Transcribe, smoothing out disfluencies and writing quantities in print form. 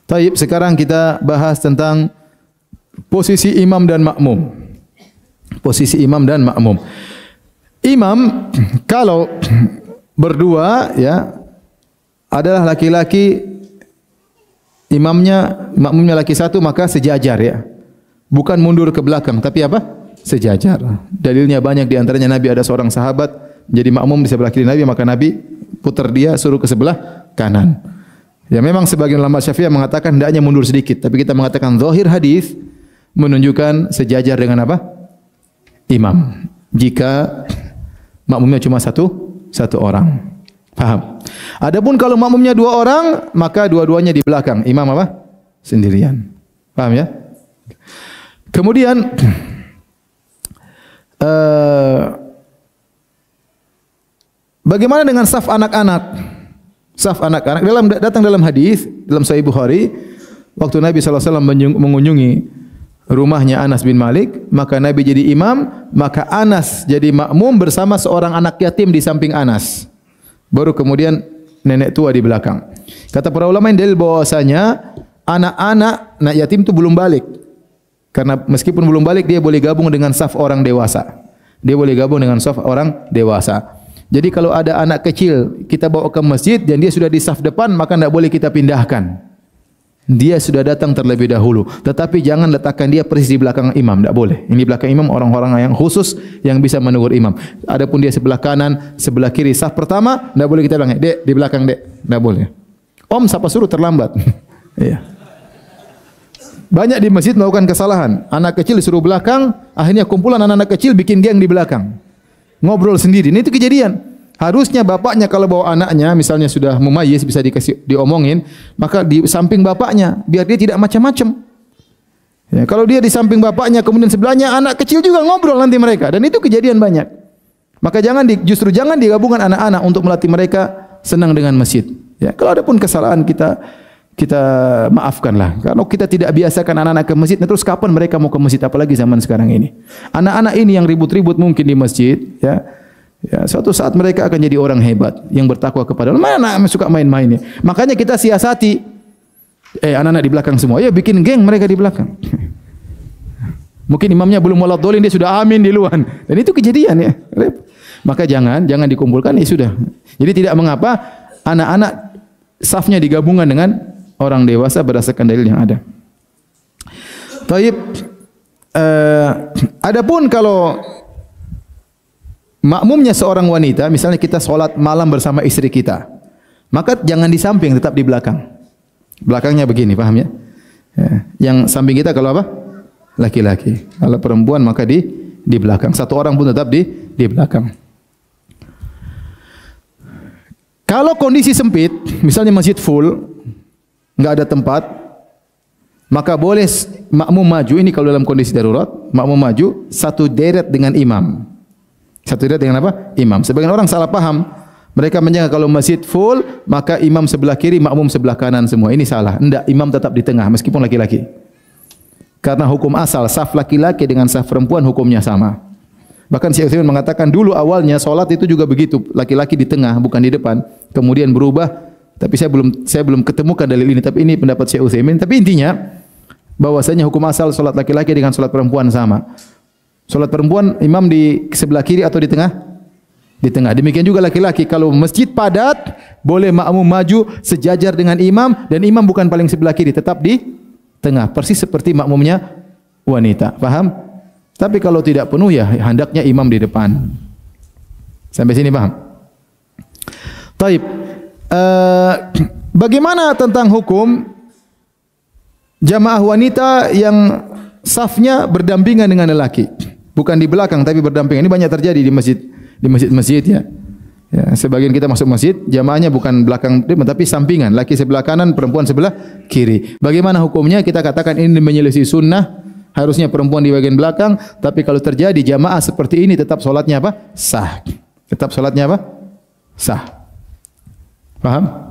Taib, sekarang kita bahas tentang posisi imam dan makmum. Posisi imam dan makmum. Imam kalau berdua ya adalah laki-laki, imamnya, makmumnya laki satu, maka sejajar ya. Bukan mundur ke belakang, tapi apa? Sejajar. Dalilnya banyak, di antaranya Nabi ada seorang sahabat jadi makmum di sebelah kiri Nabi, maka Nabi putar dia suruh ke sebelah kanan. Ya memang sebagian ulama Syafi'iyah mengatakan hendaknya mundur sedikit, tapi kita mengatakan zahir hadis menunjukkan sejajar dengan apa? Imam. Jika makmumnya cuma satu orang. Paham? Adapun kalau makmumnya dua orang, maka dua-duanya di belakang. Imam apa? Sendirian. Paham ya? Kemudian bagaimana dengan saf anak-anak? Saf anak-anak datang dalam hadis dalam Sahih Bukhari, waktu Nabi SAW mengunjungi rumahnya Anas bin Malik, maka Nabi jadi imam, maka Anas jadi makmum bersama seorang anak yatim di samping Anas. Baru kemudian nenek tua di belakang. Kata para ulama yang dalil bahwasanya anak-anak yatim itu belum balik. Karena meskipun belum balik, dia boleh gabung dengan saf orang dewasa. Dia boleh gabung dengan saf orang dewasa. Jadi kalau ada anak kecil kita bawa ke masjid dan dia sudah di saf depan, maka tidak boleh kita pindahkan. Dia sudah datang terlebih dahulu. Tetapi jangan letakkan dia persis di belakang imam, tidak boleh. Ini di belakang imam orang-orang yang khusus yang bisa menegur imam. Adapun dia sebelah kanan, sebelah kiri saf pertama, tidak boleh kita bilang, "Dek, di belakang, Dek." Tidak boleh. Om siapa suruh terlambat. Iya. Banyak di masjid melakukan kesalahan. Anak kecil disuruh belakang, akhirnya kumpulan anak-anak kecil bikin geng di belakang. Ngobrol sendiri. Ini itu kejadian. Harusnya bapaknya kalau bawa anaknya, misalnya sudah mumayyiz, bisa diomongin, maka di samping bapaknya, biar dia tidak macam-macam. Ya, kalau dia di samping bapaknya, kemudian sebelahnya anak kecil juga ngobrol nanti mereka. Dan itu kejadian banyak. Maka justru jangan digabungkan anak-anak untuk melatih mereka senang dengan masjid. Ya, kalau ada pun kesalahan kita maafkanlah. Kalau kita tidak biasakan anak-anak ke masjid, terus kapan mereka mau ke masjid, apalagi zaman sekarang ini. Anak-anak ini yang ribut-ribut mungkin di masjid, ya suatu saat mereka akan jadi orang hebat yang bertakwa kepada Allah. Mana suka main-main ya. Makanya kita siasati. Anak-anak di belakang semua, ya bikin geng mereka di belakang. Mungkin imamnya belum waladhdallin, dia sudah amin di luar. Dan itu kejadian ya. Maka jangan dikumpulkan, ya sudah. Jadi tidak mengapa anak-anak safnya digabungkan dengan orang dewasa berdasarkan dalil yang ada. Taib. Adapun kalau makmumnya seorang wanita, misalnya kita sholat malam bersama istri kita, maka jangan di samping, tetap di belakang. Belakangnya begini, paham ya? Yang samping kita kalau apa? Laki-laki. Kalau perempuan maka di belakang. Satu orang pun tetap di belakang. Kalau kondisi sempit, misalnya masjid full, enggak ada tempat, maka boleh makmum maju. Ini kalau dalam kondisi darurat, makmum maju satu deret dengan imam. Satu deret dengan apa? Imam. Sebagian orang salah paham. Mereka menyangka kalau masjid full, maka imam sebelah kiri, makmum sebelah kanan semua. Ini salah. Enggak, imam tetap di tengah meskipun laki-laki. Karena hukum asal saf laki-laki dengan saf perempuan hukumnya sama. Bahkan Syekh Utsaimin mengatakan dulu awalnya salat itu juga begitu, laki-laki di tengah bukan di depan. Kemudian berubah, tapi saya belum ketemukan dalil ini, tapi ini pendapat Syekh Utsaimin. Tapi intinya bahwasanya hukum asal salat laki-laki dengan salat perempuan sama. Salat perempuan imam di sebelah kiri atau di tengah? Di tengah. Demikian juga laki-laki, kalau masjid padat boleh makmum maju sejajar dengan imam, dan imam bukan paling sebelah kiri, tetap di tengah, persis seperti makmumnya wanita. Paham? Tapi kalau tidak penuh, ya hendaknya imam di depan. Sampai sini paham? Taib. Bagaimana tentang hukum jamaah wanita yang safnya berdampingan dengan lelaki? Bukan di belakang tapi berdampingan. Ini banyak terjadi di masjid ya. Ya, sebagian kita masuk masjid, jamaahnya bukan belakang tapi sampingan, laki sebelah kanan, perempuan sebelah kiri. Bagaimana hukumnya? Kita katakan ini menyelisih sunnah. Harusnya perempuan di bagian belakang, tapi kalau terjadi jamaah seperti ini tetap solatnya apa? Sah. Tetap solatnya apa? Sah. Paham?